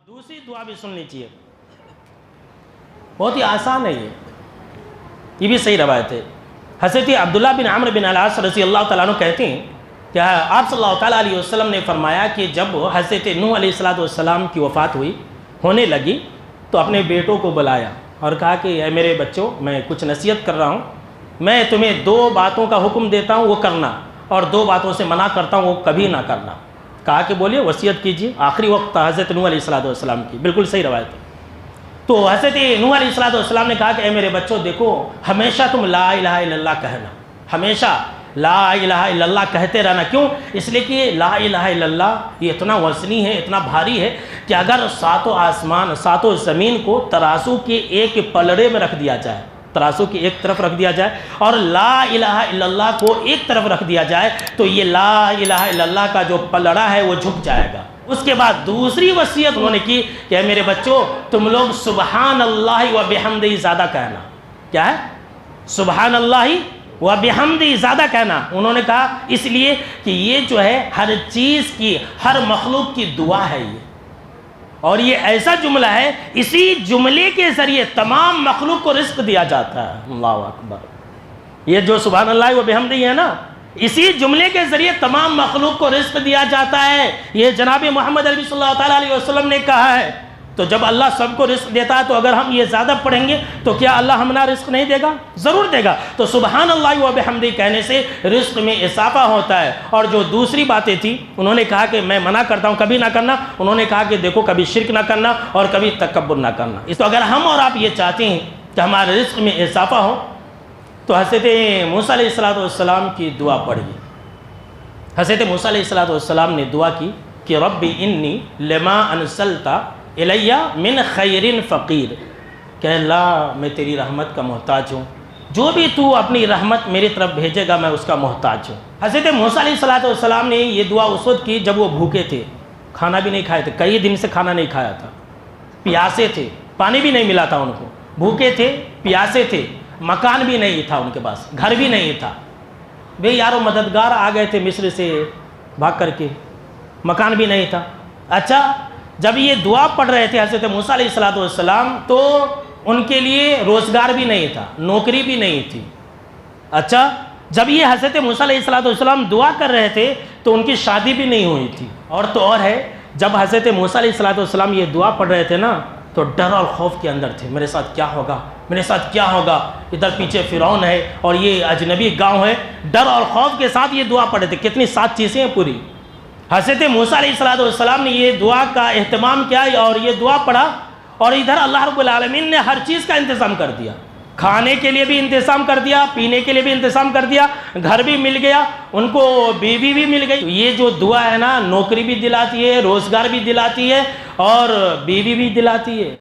دوسری دعا بھی سن لیجیے، بہت ہی آسان ہے یہ بھی صحیح روایت ہے۔ حضرت عبداللہ بن عمرو بن العاص رضی اللہ تعالیٰ عنہ کہتے ہیں کہ آپ صلی اللہ تعالیٰ علیہ وسلم نے فرمایا کہ جب حضرت نوح علیہ السلام کی وفات ہونے لگی تو اپنے بیٹوں کو بلایا اور کہا کہ اے میرے بچوں، میں کچھ نصیحت کر رہا ہوں، میں تمہیں 2 باتوں کا حکم دیتا ہوں وہ کرنا، اور 2 باتوں سے منع کرتا ہوں وہ کبھی نہ کرنا۔ کہا کہ بولیے، وصیت کیجیے۔ آخری وقت حضرت نوح علیہ السلام کی، بالکل صحیح روایت ہے۔ تو حضرت نوح علیہ السلام نے کہا کہ اے میرے بچوں دیکھو، ہمیشہ تم لا الہ الا اللہ کہنا، ہمیشہ لا الہ الا اللہ کہتے رہنا۔ کیوں؟ اس لیے کہ لا الہ الا اللہ یہ اتنا وزنی ہے، اتنا بھاری ہے کہ اگر 7 آسمان 7 زمین کو ترازو کے ایک پلڑے میں رکھ دیا جائے، ترازو کی ایک طرف رکھ دیا جائے اور لا الہ الا اللہ کو ایک طرف رکھ دیا جائے تو یہ لا الہ الا اللہ کا جو پلڑا ہے وہ جھک جائے گا۔ اس کے بعد دوسری وصیت انہوں نے کی کہ اے میرے بچوں، تم لوگ سبحان اللہ و بحمدہ زیادہ کہنا۔ کیا ہے؟ سبحان اللہ و بحمدہ زیادہ کہنا۔ انہوں نے کہا اس لیے کہ یہ جو ہے ہر چیز کی، ہر مخلوق کی دعا ہے یہ، اور یہ ایسا جملہ ہے، اسی جملے کے ذریعے تمام مخلوق کو رزق دیا جاتا ہے۔ اللہ اکبر۔ یہ جو سبحان اللہ و بحمدہ ہے نا، اسی جملے کے ذریعے تمام مخلوق کو رزق دیا جاتا ہے۔ یہ جناب محمد عربی صلی اللہ تعالیٰ علیہ وسلم نے کہا ہے۔ تو جب اللہ سب کو رزق دیتا ہے تو اگر ہم یہ زیادہ پڑھیں گے تو کیا اللہ ہمیں رزق نہیں دے گا؟ ضرور دے گا۔ تو سبحان اللہ و بحمدہ کہنے سے رزق میں اضافہ ہوتا ہے۔ اور جو دوسری باتیں تھی، انہوں نے کہا کہ میں منع کرتا ہوں کبھی نہ کرنا۔ انہوں نے کہا کہ دیکھو، کبھی شرک نہ کرنا اور کبھی تکبر نہ کرنا۔ اس تو اگر ہم اور آپ یہ چاہتے ہیں کہ ہمارے رزق میں اضافہ ہو تو حضرت موسیٰ علیہ السلام کی دعا پڑھیے۔ حضرت موسیٰ علیہ السلام نے دعا کی کہ رب انی لما انزلت الی من خیر فقیر، کہ اللہ میں تیری رحمت کا محتاج ہوں، جو بھی تو اپنی رحمت میری طرف بھیجے گا میں اس کا محتاج ہوں۔ حضرت موسیٰ علیہ السلام نے یہ دعا اس وقت کی جب وہ بھوکے تھے، کھانا بھی نہیں کھائے تھے، کئی دن سے کھانا نہیں کھایا تھا، پیاسے تھے، پانی بھی نہیں ملا تھا ان کو، بھوکے تھے، پیاسے تھے، مکان بھی نہیں تھا ان کے پاس، گھر بھی نہیں تھا۔ بے یارو مددگار آ گئے تھے مصر سے بھاگ کر کے، مکان بھی نہیں تھا۔ اچھا، جب یہ دعا پڑھ رہے تھے حضرت موسیٰ علیہ السلام تو ان کے لیے روزگار بھی نہیں تھا، نوکری بھی نہیں تھی۔ اچھا، جب یہ حضرت موسیٰ علیہ السلام دعا کر رہے تھے تو ان کی شادی بھی نہیں ہوئی تھی۔ اور تو اور ہے، جب حضرت موسیٰ علیہ السلام یہ دعا پڑھ رہے تھے نا تو ڈر اور خوف کے اندر تھے، میرے ساتھ کیا ہوگا، میرے ساتھ کیا ہوگا، ادھر پیچھے فرعون ہے اور یہ اجنبی گاؤں ہے۔ ڈر اور خوف کے ساتھ یہ دعا پڑھے تھے۔ کتنی 7 چیزیں ہیں پوری۔ حضرت موسیٰ علیہ السلام نے یہ دعا کا اہتمام کیا اور یہ دعا پڑھا، اور ادھر اللہ رب العالمین نے ہر چیز کا انتظام کر دیا۔ کھانے کے لیے بھی انتظام کر دیا، پینے کے لیے بھی انتظام کر دیا، گھر بھی مل گیا، ان کو بیوی بھی مل گئی۔ یہ جو دعا ہے نا، نوکری بھی دلاتی ہے، روزگار بھی دلاتی ہے اور بیوی بھی دلاتی ہے۔